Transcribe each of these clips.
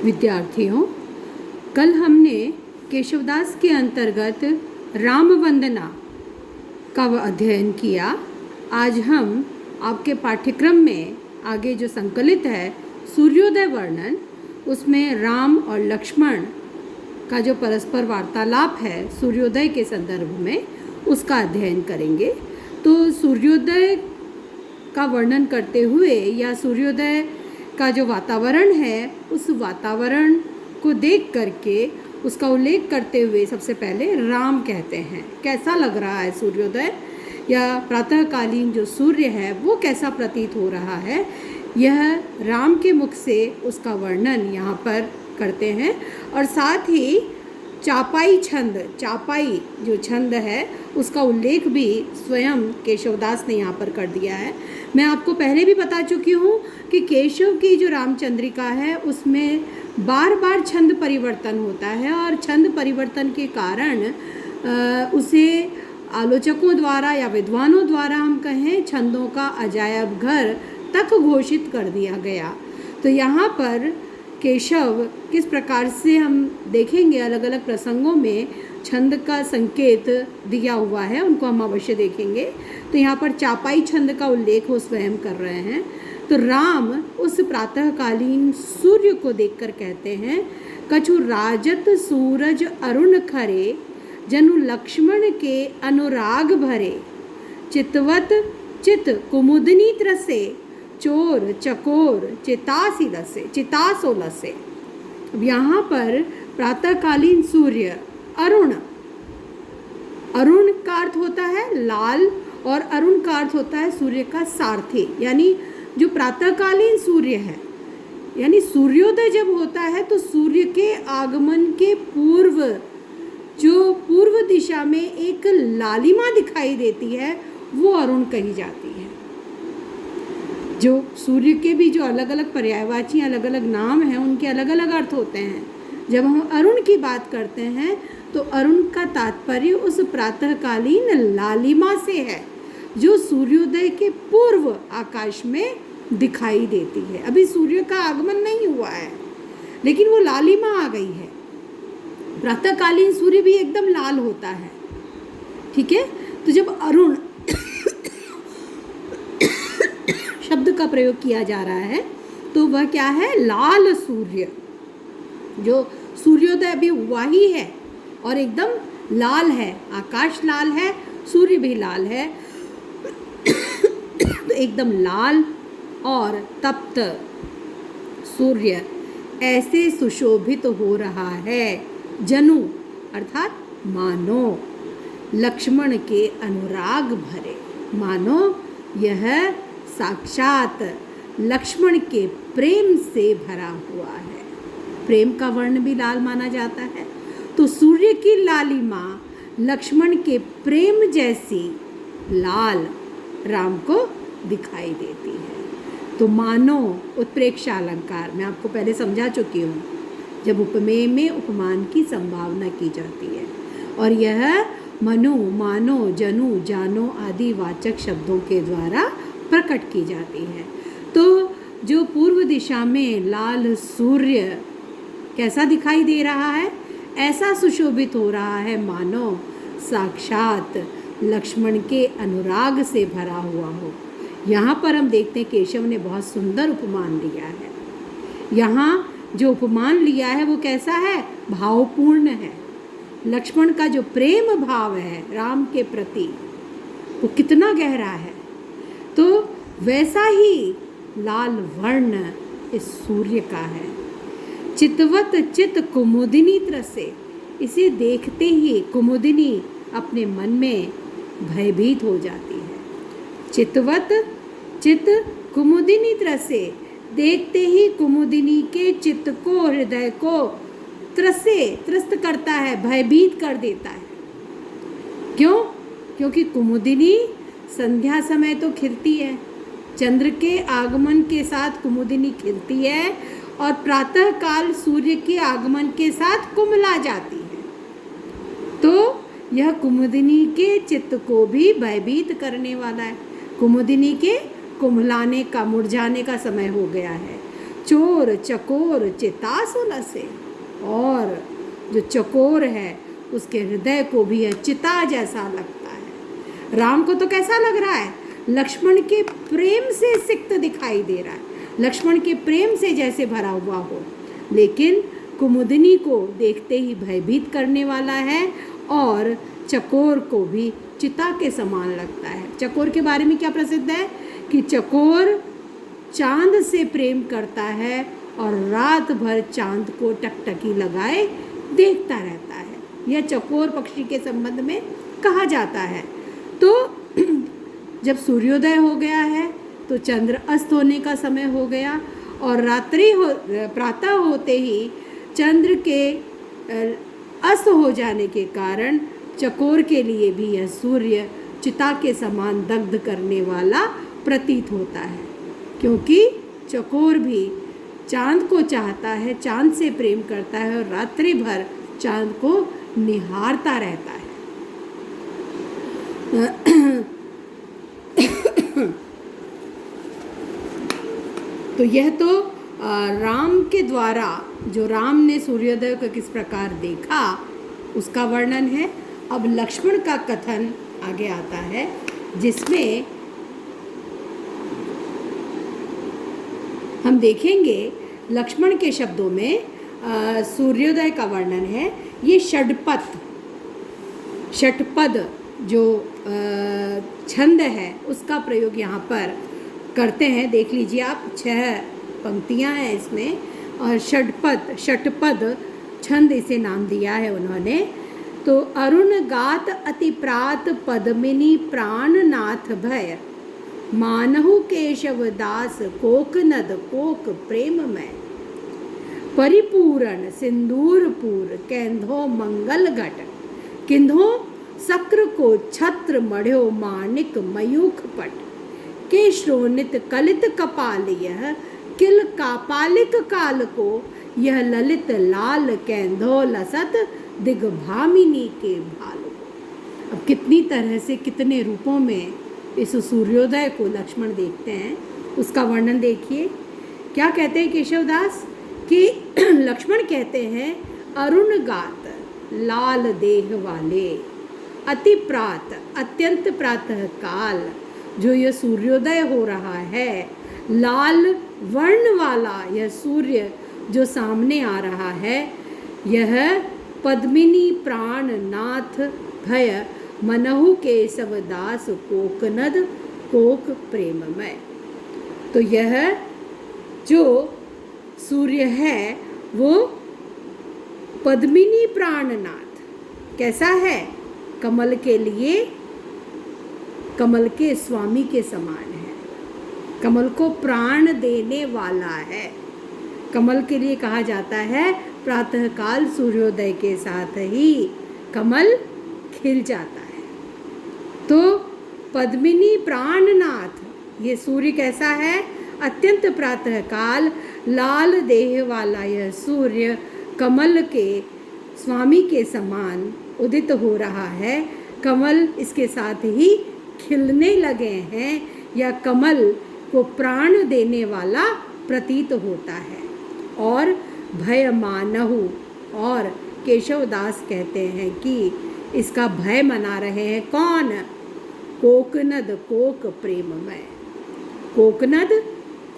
विद्यार्थियों, कल हमने केशवदास के अंतर्गत राम वंदना का अध्ययन किया। आज हम आपके पाठ्यक्रम में आगे जो संकलित है सूर्योदय वर्णन, उसमें राम और लक्ष्मण का जो परस्पर वार्तालाप है सूर्योदय के संदर्भ में, उसका अध्ययन करेंगे। तो सूर्योदय का वर्णन करते हुए या सूर्योदय का जो वातावरण है उस वातावरण को देख करके उसका उल्लेख करते हुए सबसे पहले राम कहते हैं। कैसा लग रहा है सूर्योदय या प्रातःकालीन जो सूर्य है वो कैसा प्रतीत हो रहा है, यह राम के मुख से उसका वर्णन यहाँ पर करते हैं। और साथ ही चापाई छंद, चापाई जो छंद है उसका उल्लेख भी स्वयं केशवदास ने यहाँ पर कर दिया है। मैं आपको पहले भी बता चुकी हूँ कि केशव की जो रामचंद्रिका है उसमें बार बार छंद परिवर्तन होता है और छंद परिवर्तन के कारण उसे आलोचकों द्वारा या विद्वानों द्वारा हम कहें छंदों का अजायब घर तक घोषित कर दिया गया। तो यहाँ पर केशव किस प्रकार से हम देखेंगे, अलग अलग प्रसंगों में छंद का संकेत दिया हुआ है, उनको हम अवश्य देखेंगे। तो यहाँ पर चापाई छंद का उल्लेख वो स्वयं कर रहे हैं। तो राम उस प्रातःकालीन सूर्य को देखकर कहते हैं, कछु राजत सूरज अरुण खरे, जनु लक्ष्मण के अनुराग भरे, चितवत चित कुमुदनी त्रसे, चोर चकोर चितासी लसे, चितासो लसे। अब यहाँ पर प्रातःकालीन सूर्य अरुण, अरुण का अर्थ होता है लाल और अरुण का अर्थ होता है सूर्य का सारथी। यानी जो प्रातःकालीन सूर्य है, यानी सूर्योदय जब होता है तो सूर्य के आगमन के पूर्व जो पूर्व दिशा में एक लालिमा दिखाई देती है वो अरुण कही जाती है। जो सूर्य के भी जो अलग अलग पर्यायवाची अलग अलग नाम हैं उनके अलग अलग अर्थ होते हैं। जब हम अरुण की बात करते हैं तो अरुण का तात्पर्य उस प्रातःकालीन लालिमा से है जो सूर्योदय के पूर्व आकाश में दिखाई देती है। अभी सूर्य का आगमन नहीं हुआ है लेकिन वो लालिमा आ गई है। प्रातःकालीन सूर्य भी एकदम लाल होता है, ठीक है। तो जब अरुण शब्द का प्रयोग किया जा रहा है तो वह क्या है, लाल सूर्य। जो सूर्योदय अभी हुआ ही है और एकदम लाल है, आकाश लाल है, सूर्य भी लाल है। तो एकदम लाल और तप्त सूर्य ऐसे सुशोभित हो रहा है, जनु अर्थात मानो लक्ष्मण के अनुराग भरे, मानो यह साक्षात लक्ष्मण के प्रेम से भरा हुआ है। प्रेम का वर्ण भी लाल माना जाता है। तो सूर्य की लालिमा लक्ष्मण के प्रेम जैसी लाल राम को दिखाई देती है। तो मानो उत्प्रेक्षा अलंकार मैं आपको पहले समझा चुकी हूँ, जब उपमेय में उपमान की संभावना की जाती है और यह मनु, मानो, जनु, जानो आदि वाचक शब्दों के द्वारा प्रकट की जाती है। तो जो पूर्व दिशा में लाल सूर्य कैसा दिखाई दे रहा है, ऐसा सुशोभित हो रहा है मानो साक्षात लक्ष्मण के अनुराग से भरा हुआ हो। यहाँ पर हम देखते हैं केशव ने बहुत सुंदर उपमान लिया है। यहाँ जो उपमान लिया है वो कैसा है, भावपूर्ण है। लक्ष्मण का जो प्रेम भाव है राम के प्रति वो कितना गहरा है। तो वैसा ही लाल वर्ण इस सूर्य का है। चितवत चित कुमुदिनी त्रसे, इसे देखते ही कुमुदिनी अपने मन में भयभीत हो जाती है। चितवत चित कुमुदिनी त्रसे, देखते ही कुमुदिनी के चित्त को, हृदय को त्रस्त करता है, भयभीत कर देता है। क्यों? क्योंकि कुमुदिनी संध्या समय तो खिलती है, चंद्र के आगमन के साथ कुमुदिनी खिलती है और प्रातःकाल सूर्य के आगमन के साथ कुमला जाती है। तो यह कुमुदिनी के चित्त को भी भयभीत करने वाला है। कुमुदिनी के कुम्हलाने का, मुरझाने का समय हो गया है। चोर चकोर चिता सुलसे। और जो चकोर है उसके हृदय को भी यह चिता जैसा लगता है। राम को तो कैसा लग रहा है? लक्ष्मण के प्रेम से सिक्त दिखाई दे रहा है, लक्ष्मण के प्रेम से जैसे भरा हुआ हो, लेकिन कुमुदिनी को देखते ही भयभीत करने वाला है और चकोर को भी चिता के समान लगता है। चकोर के बारे में क्या प्रसिद्ध है कि चकोर चांद से प्रेम करता है और रात भर चांद को टकटकी लगाए देखता रहता है। यह चकोर पक्षी के संबंध में कहा जाता है। तो जब सूर्योदय हो गया है तो चंद्र अस्त होने का समय हो गया और प्रातः होते ही चंद्र के अस्त हो जाने के कारण चकोर के लिए भी यह सूर्य चिता के समान दग्ध करने वाला प्रतीत होता है, क्योंकि चकोर भी चांद को चाहता है, चांद से प्रेम करता है और रात्रि भर चांद को निहारता रहता है। तो यह तो राम के द्वारा जो राम ने सूर्योदय को किस प्रकार देखा उसका वर्णन है। अब लक्ष्मण का कथन आगे आता है, जिसमें हम देखेंगे लक्ष्मण के शब्दों में सूर्योदय का वर्णन है। ये षटपद जो छंद है उसका प्रयोग यहाँ पर करते हैं। देख लीजिए आप, 6 पंक्तियाँ हैं इसमें और षटपद छंद इसे नाम दिया है उन्होंने। तो अरुण गात अति प्रात पद्मिनी प्राणनाथ भय, मानहु केशव दास कोकनद कोक प्रेम में, परिपूरण सिंदूरपुर कैंधो मंगल घट, किंधो सक्र को छत्र मढ़्यो माणिक मयूख पट, के श्रोणित कलित कपाल यह किल कापालिक काल को, यह ललित लाल कैंधो लसत दिग्भामिनी के भाल। अब कितनी तरह से कितने रूपों में इस सूर्योदय को लक्ष्मण देखते हैं, उसका वर्णन देखिए। क्या कहते हैं केशवदास कि लक्ष्मण कहते हैं अरुण गात लाल देह वाले, अति प्रात अत्यंत प्रातः काल जो यह सूर्योदय हो रहा है, लाल वर्ण वाला यह सूर्य जो सामने आ रहा है, यह पद्मिनी प्राणनाथ भय, मनहु केशव दास कोकनद कोक प्रेममय। तो यह जो सूर्य है वो पद्मिनी प्राणनाथ कैसा है? कमल के लिए, कमल के स्वामी के समान है, कमल को प्राण देने वाला है। कमल के लिए कहा जाता है प्रातःकाल सूर्योदय के साथ ही कमल खिल जाता है। तो पद्मिनी प्राणनाथ ये सूर्य कैसा है? अत्यंत प्रातःकाल लाल देह वाला यह सूर्य कमल के स्वामी के समान उदित हो रहा है। कमल इसके साथ ही खिलने लगे हैं या कमल को प्राण देने वाला प्रतीत होता है। और भय मानहु, और केशवदास कहते हैं कि इसका भय मना रहे हैं कौन? कोकनद कोक प्रेममय। कोकनद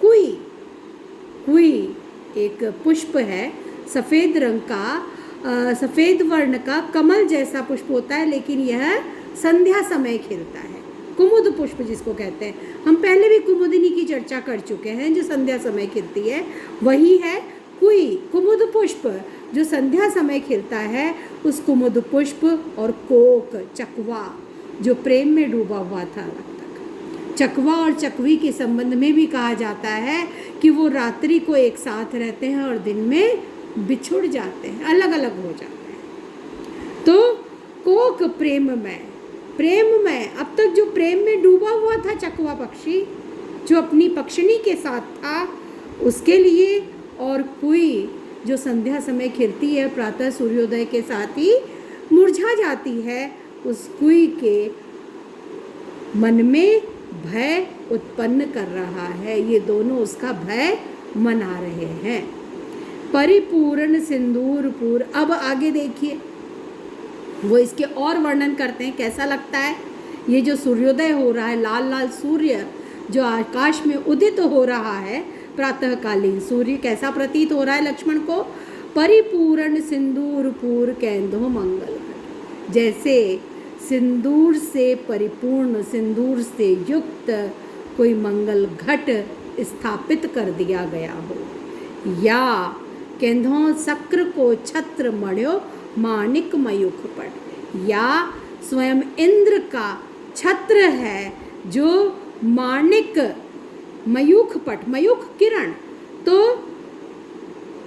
कुई, कुई एक पुष्प है सफ़ेद रंग का, सफ़ेद वर्ण का कमल जैसा पुष्प होता है, लेकिन यह संध्या समय खिलता है। कुमुद पुष्प जिसको कहते हैं, हम पहले भी कुमुदिनी की चर्चा कर चुके हैं जो संध्या समय खिलती है, वही है कुई कुमुद पुष्प जो संध्या समय खिलता है। उस कुमुद पुष्प और कोक चकवा जो प्रेम में डूबा हुआ था तक। चकवा और चकवी के संबंध में भी कहा जाता है कि वो रात्रि को एक साथ रहते हैं और दिन में बिछुड़ जाते हैं, अलग अलग हो जाते हैं। तो कोक प्रेम में, प्रेम में अब तक जो प्रेम में डूबा हुआ था चकवा पक्षी जो अपनी पक्षिणी के साथ था उसके लिए, और कुई जो संध्या समय खिलती है प्रातः सूर्योदय के साथ ही मुरझा जाती है, उस कुई के मन में भय उत्पन्न कर रहा है। ये दोनों उसका भय मना रहे हैं। परिपूर्ण सिंदूरपुर। अब आगे देखिए, वो इसके और वर्णन करते हैं, कैसा लगता है ये जो सूर्योदय हो रहा है, लाल लाल सूर्य जो आकाश में उदित हो रहा है, प्रातःकालीन सूर्य कैसा प्रतीत हो रहा है लक्ष्मण को। परिपूर्ण सिंदूरपुर कैंधो मंगल घट, जैसे सिंदूर से परिपूर्ण, सिंदूर से युक्त कोई मंगल घट स्थापित कर दिया गया हो। या केंधों शक्र को छत्र मढ़्यो माणिक मयूख पट, या स्वयं इंद्र का छत्र है जो माणिक मयूख पट, मयूख किरण, तो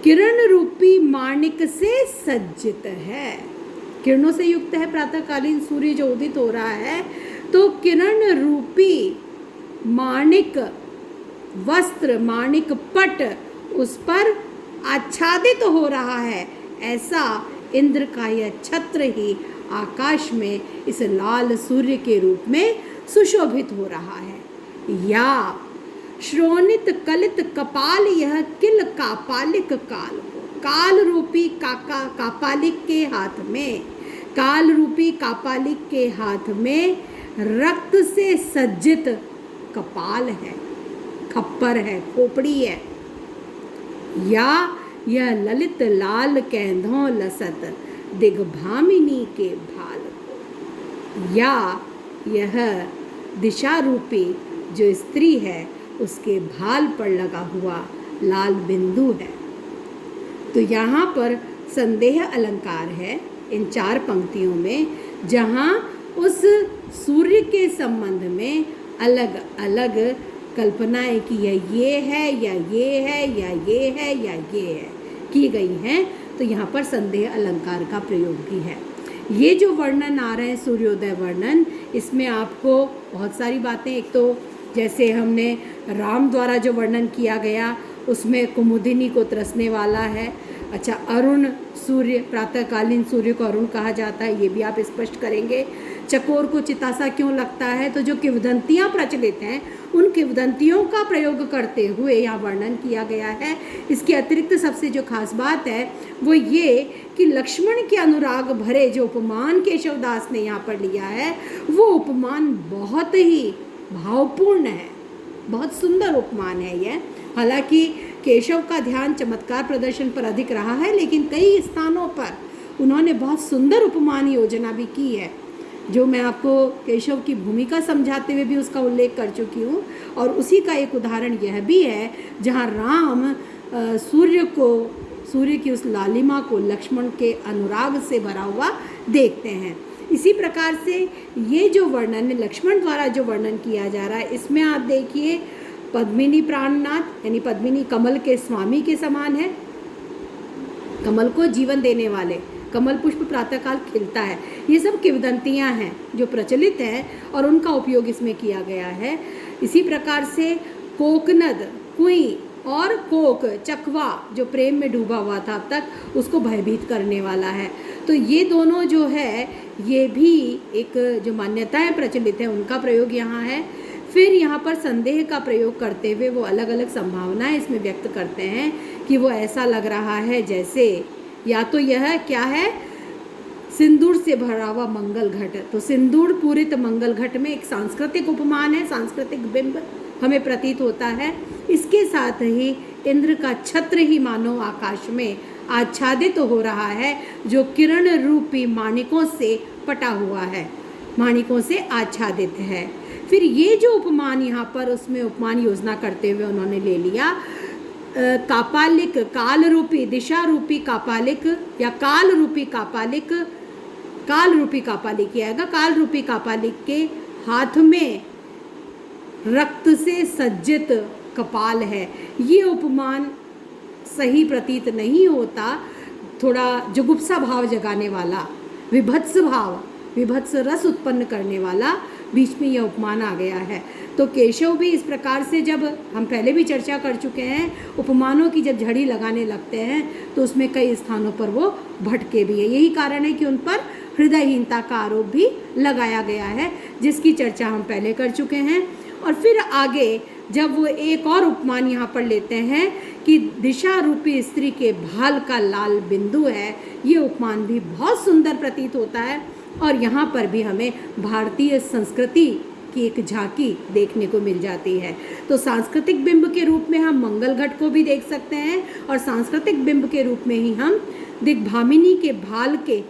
किरण रूपी माणिक से सज्जित है, किरणों से युक्त है। प्रातःकालीन सूर्य जो उदित हो रहा है तो किरण रूपी माणिक वस्त्र, माणिक पट उस पर आच्छादित हो रहा है। ऐसा इंद्र का यह छत्र ही आकाश में इस लाल सूर्य के रूप में सुशोभित हो रहा है। या श्रोणित कलित कपाल यह किल कापालिक काल को, काल रूपी कापालिक के हाथ में, काल रूपी कापालिक के हाथ में रक्त से सज्जित कपाल है, खप्पर है, खोपड़ी है। या यह ललित लाल कैंधों लसत दिग्भामिनी के भाल को, या यह दिशा रूपी जो स्त्री है उसके भाल पर लगा हुआ लाल बिंदु है। तो यहाँ पर संदेह अलंकार है इन 4 पंक्तियों में, जहाँ उस सूर्य के संबंध में अलग अलग कल्पनाएं कि ये है या ये है या ये है या ये है की गई हैं। तो यहाँ पर संदेह अलंकार का प्रयोग भी है। ये जो वर्णन आ रहे हैं सूर्योदय वर्णन, इसमें आपको बहुत सारी बातें, एक तो जैसे हमने राम द्वारा जो वर्णन किया गया उसमें कुमुदिनी को त्रसने वाला है। अच्छा, अरुण सूर्य, प्रातःकालीन सूर्य को अरुण कहा जाता है, ये भी आप स्पष्ट करेंगे। चकोर को चितासा क्यों लगता है, तो जो किंवदंतियाँ प्रचलित हैं उन किंवदंतियों का प्रयोग करते हुए यहाँ वर्णन किया गया है। इसके अतिरिक्त सबसे जो खास बात है वो ये कि लक्ष्मण के अनुराग भरे जो उपमान केशवदास ने यहाँ पर लिया है वो उपमान बहुत ही भावपूर्ण है, बहुत सुंदर उपमान है यह। हालांकि केशव का ध्यान चमत्कार प्रदर्शन पर अधिक रहा है, लेकिन कई स्थानों पर उन्होंने बहुत सुंदर उपमान योजना भी की है, जो मैं आपको केशव की भूमिका समझाते हुए भी उसका उल्लेख कर चुकी हूँ। और उसी का एक उदाहरण यह भी है जहाँ राम सूर्य की उस लालिमा को लक्ष्मण के अनुराग से भरा हुआ देखते हैं। इसी प्रकार से ये जो वर्णन लक्ष्मण द्वारा जो वर्णन किया जा रहा है, इसमें आप देखिए पद्मिनी प्राणनाथ यानी पद्मिनी कमल के स्वामी के समान है, कमल को जीवन देने वाले, कमल पुष्प प्रातःकाल खिलता है। ये सब किंवदंतियाँ हैं जो प्रचलित हैं और उनका उपयोग इसमें किया गया है। इसी प्रकार से कोकनद, कुई और कोक, चकवा जो प्रेम में डूबा हुआ था अब तक, उसको भयभीत करने वाला है। तो ये दोनों जो है ये भी एक जो मान्यताएं प्रचलित हैं उनका प्रयोग यहाँ है। फिर यहाँ पर संदेह का प्रयोग करते हुए वो अलग अलग संभावनाएं इसमें व्यक्त करते हैं कि वो ऐसा लग रहा है जैसे या तो यह क्या है, सिंदूर से भरा हुआ मंगल घट। तो सिंदूर पूरित मंगल घट में एक सांस्कृतिक उपमान है, सांस्कृतिक बिंब हमें प्रतीत होता है। इसके साथ ही इंद्र का छत्र ही मानो आकाश में आच्छादित हो रहा है, जो किरण रूपी माणिकों से पटा हुआ है, माणिकों से आच्छादित है। फिर ये जो उपमान यहाँ पर उसमें उपमान योजना करते हुए उन्होंने ले लिया कापालिक, काल रूपी, दिशा रूपी कापालिक या काल रूपी कापालिक, काल रूपी कापालिक आएगा। काल रूपी कापालिक के हाथ में रक्त से सज्जित कपाल है। ये उपमान सही प्रतीत नहीं होता, थोड़ा जुगुप्सा भाव जगाने वाला, विभत्स भाव, विभत्स रस उत्पन्न करने वाला बीच में यह उपमान आ गया है। तो केशव भी इस प्रकार से, जब हम पहले भी चर्चा कर चुके हैं, उपमानों की जब झड़ी लगाने लगते हैं तो उसमें कई स्थानों पर वो भटके भी है। यही कारण है कि उन पर हृदयहीनता का आरोप भी लगाया गया है, जिसकी चर्चा हम पहले कर चुके हैं। और फिर आगे जब वो एक और उपमान यहाँ पर लेते हैं कि दिशा रूपी स्त्री के भाल का लाल बिंदु है, ये उपमान भी बहुत सुंदर प्रतीत होता है। और यहाँ पर भी हमें भारतीय संस्कृति की एक झांकी देखने को मिल जाती है। तो सांस्कृतिक बिंब के रूप में हम मंगल घट को भी देख सकते हैं, और सांस्कृतिक बिंब के रूप में ही हम दिग्भामिनी के भाल के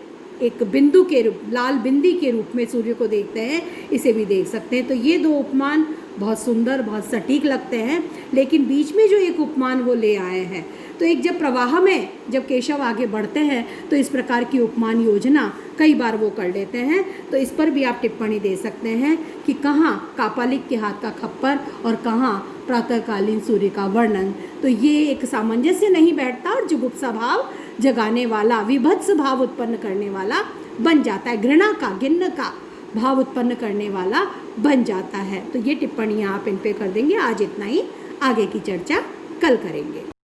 एक बिंदु के रूप, लाल बिंदी के रूप में सूर्य को देखते हैं, इसे भी देख सकते हैं। तो ये दो उपमान बहुत सुंदर, बहुत सटीक लगते हैं। लेकिन बीच में जो एक उपमान वो ले आए हैं, तो एक जब प्रवाह में जब केशव आगे बढ़ते हैं तो इस प्रकार की उपमान योजना कई बार वो कर लेते हैं। तो इस पर भी आप टिप्पणी दे सकते हैं कि कहाँ कापालिक के हाथ का खप्पर और कहाँ प्रातःकालीन सूर्य का वर्णन। तो ये एक सामंजस्य नहीं बैठता और जुगुप्सा भाव जगाने वाला, विभत्स भाव उत्पन्न करने वाला बन जाता है, घृणा का, घिन्न का भाव उत्पन्न करने वाला बन जाता है। तो ये टिप्पणियाँ आप इन पे कर देंगे। आज इतना ही, आगे की चर्चा कल करेंगे।